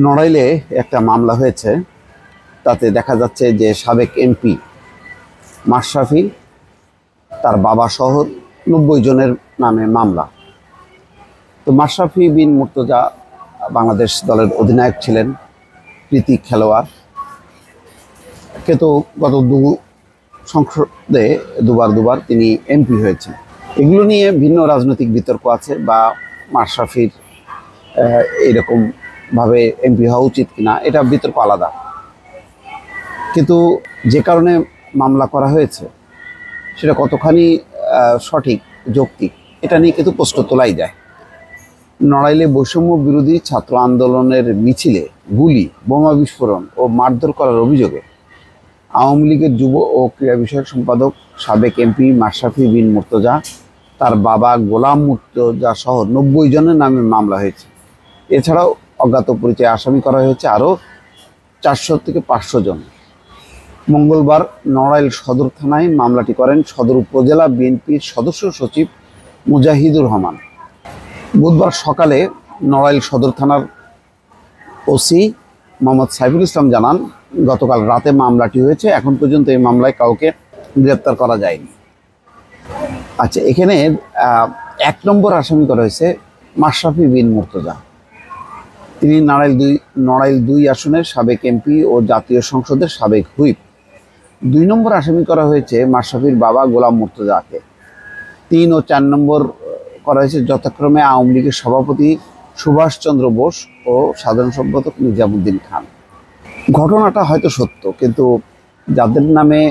নড়াইলে একটা মামলা হয়েছে, তাতে দেখা যাচ্ছে যে সাবেক এমপি মাশরাফি তার বাবা সহ 90 জনের নামে মামলা। তো মাশরাফি বিন মুর্তজা বাংলাদেশ দলের অধিনায়ক ছিলেন, কৃতি খেলোয়াড়, কিন্তু গত সংসদে দুবার তিনি এমপি হয়েছেন। এগুলো নিয়ে ভিন্ন রাজনৈতিক বিতর্ক আছে, বা মাশরাফির এরকম ভাবে এমপি হওয়া উচিত কিনা, এটা বিতর্ক আলাদা। কিন্তু যে কারণে মামলা করা হয়েছে সেটা কতখানি সঠিক যৌক্তিক, এটা নিয়ে কিন্তু প্রশ্ন তোলাই যায়। নড়াইলে বৈষম্য বিরোধী ছাত্র আন্দোলনের মিছিলে গুলি, বোমা বিস্ফোরণ ও মারধর করার অভিযোগে আওয়ামী লীগের যুব ও ক্রীড়া বিষয়ক সম্পাদক সাবেক এমপি মাশরাফি বিন মুর্তজা, তার বাবা গোলাম মুর্তজা সহ 90 জনের নামে মামলা হয়েছে। এছাড়াও অজ্ঞাত পরিচয়ে আসামি করা হয়েছে আরও 400 থেকে 500 জন। মঙ্গলবার নড়াইল সদর থানায় মামলাটি করেন সদর উপজেলা বিএনপির সদস্য সচিব মুজাহিদুর রহমান। বুধবার সকালে নড়াইল সদর থানার ওসি মোহাম্মদ সাইফুল ইসলাম জানান, গতকাল রাতে মামলাটি হয়েছে। এখন পর্যন্ত এই মামলায় কাউকে গ্রেপ্তার করা যায়নি। আচ্ছা, এখানে 1 নম্বর আসামি করা হয়েছে মাশরাফি বিন মুর্তজা। তিনি নড়াইল 2 আসনের সাবেক এমপি ও জাতীয় সংসদের সাবেক হুইপ। 2 নম্বর আসামি করা হয়েছে মাশরাফির বাবা গোলাম মুর্তজাকে। 3 ও 4 নম্বর করা হয়েছে যথাক্রমে আওয়ামী লীগের সভাপতি সুভাষচন্দ্র বোস ও সাধারণ সম্পাদক নিজামুদ্দিন খান। ঘটনাটা হয়তো সত্য, কিন্তু যাদের নামে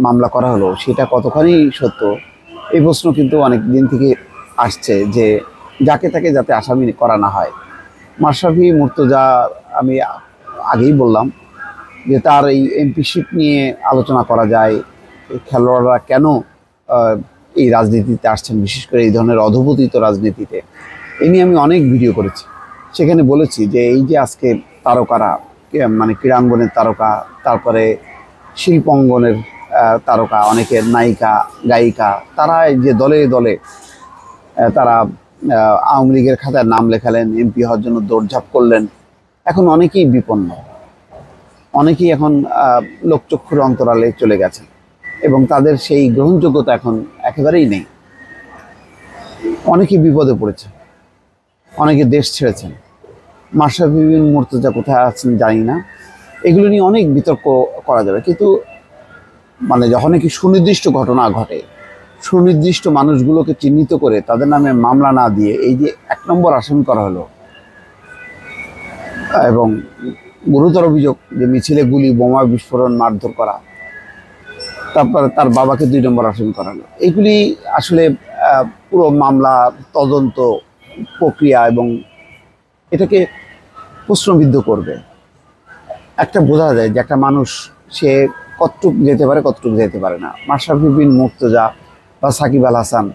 মামলা করা হলো সেটা কতখানি সত্য, এই প্রশ্ন কিন্তু অনেক দিন থেকে আসছে, যে যাকে তাকে যাতে আসামি করা না হয়। মাশরাফি মুর্তজা, আমি আগেই বললাম যে তার এই এমপিশিপ নিয়ে আলোচনা করা যায়, খেলোয়াড়রা কেন এই রাজনীতিতে আসছেন, বিশেষ করে এই ধরনের অধপতিত রাজনীতিতে। এই নিয়ে আমি অনেক ভিডিও করেছি, সেখানে বলেছি যে এই যে আজকে তারকারা, মানে ক্রীড়াঙ্গনের তারকা, তারপরে শিল্পাঙ্গনের তারকা, অনেকের নায়িকা গায়িকা, তারা যে দলে দলে তারা আওয়ামী লীগের খাতায় নাম লেখালেন, এমপি হওয়ার জন্য দৌড়ঝাঁপ করলেন, এখন অনেকেই বিপন্ন, অনেকেই এখন লোকচক্ষুর অন্তরালে চলে গেছেন এবং তাদের সেই গ্রহণযোগ্যতা এখন একেবারেই নেই। অনেকেই বিপদে পড়েছে, অনেকে দেশ ছেড়েছেন। মাশরাফি বিন মুর্তজা কোথায় আছেন জানি না। এগুলো নিয়ে অনেক বিতর্ক করা যাবে, কিন্তু মানে যখন কি সুনির্দিষ্ট ঘটনা ঘটে, সুনির্দিষ্ট মানুষগুলোকে চিহ্নিত করে তাদের নামে মামলা না দিয়ে এই যে 1 নম্বর আসামি করা হলো, এবং গুরুতর অভিযোগ যে মিছিলে গুলি, বোমা বিস্ফোরণ, মারধর করা, তারপরে তার বাবাকে 2 নম্বর আসামি করা হলো, এইগুলি আসলে পুরো মামলা তদন্ত প্রক্রিয়া এবং এটাকে প্রশ্নবিদ্ধ করবে। একটা বোঝা যায় যে একটা মানুষ সে কতটুক যেতে পারে, কতটুক যেতে পারে না। মাশরাফি বিন মুর্তজা বা সাকিব আল হাসান,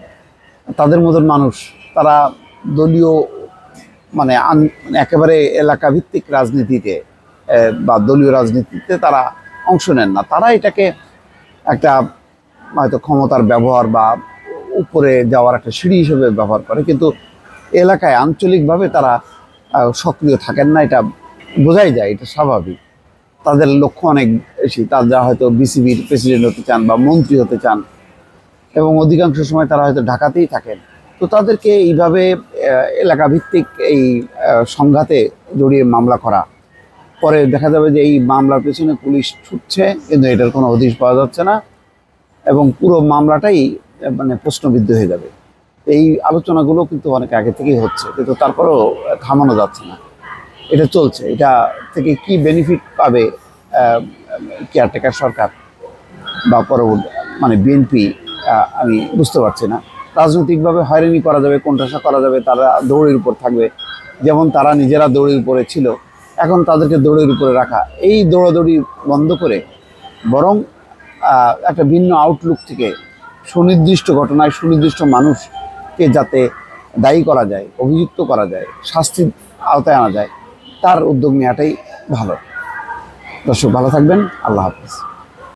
তাদের মতন মানুষ, তারা দলীয় মানে একেবারে এলাকাভিত্তিক রাজনীতিতে বা দলীয় রাজনীতিতে তারা অংশ নেন না। তারা এটাকে একটা হয়তো ক্ষমতার ব্যবহার বা উপরে যাওয়ার একটা সিঁড়ি হিসেবে ব্যবহার করে, কিন্তু এলাকায় আঞ্চলিকভাবে তারা সক্রিয় থাকেন না। এটা বোঝাই যায়, এটা স্বাভাবিক। তাদের লক্ষ্য অনেক বেশি, তারা হয়তো বিসিবির প্রেসিডেন্ট হতে চান বা মন্ত্রী হতে চান, এবং অধিকাংশ সময় তারা হয়তো ঢাকাতেই থাকেন। তো তাদেরকে এইভাবে এলাকাভিত্তিক এই সংঘাতে জড়িয়ে মামলা করা, পরে দেখা যাবে যে এই মামলার পেছনে পুলিশ ছুটছে, কিন্তু এটার কোনো হদিশ পাওয়া যাচ্ছে না, এবং পুরো মামলাটাই মানে প্রশ্নবিদ্ধ হয়ে যাবে। এই আলোচনাগুলো কিন্তু অনেক আগে থেকেই হচ্ছে, কিন্তু তারপরেও থামানো যাচ্ছে না, এটা চলছে। এটা থেকে কি বেনিফিট পাবে কেয়ারটেকার সরকার বা পরবর্তী মানে বিএনপি, আমি বুঝতে পারছি না। রাজনৈতিকভাবে হয়রানি করা যাবে, কোণঠাসা করা যাবে, তারা দৌড়ের উপর থাকবে, যেমন তারা নিজেরা দৌড়ের উপরে ছিল, এখন তাদেরকে দৌড়ের উপরে রাখা, এই দৌড়াদৌড়ি বন্ধ করে বরং একটা ভিন্ন আউটলুক থেকে সুনির্দিষ্ট ঘটনায় সুনির্দিষ্ট মানুষকে যাতে দায়ী করা যায়, অভিযুক্ত করা যায়, শাস্তির আওতায় আনা যায়, তার উদ্যোগ নেওয়াটাই ভালো। দর্শক, ভালো থাকবেন। আল্লাহ হাফেজ।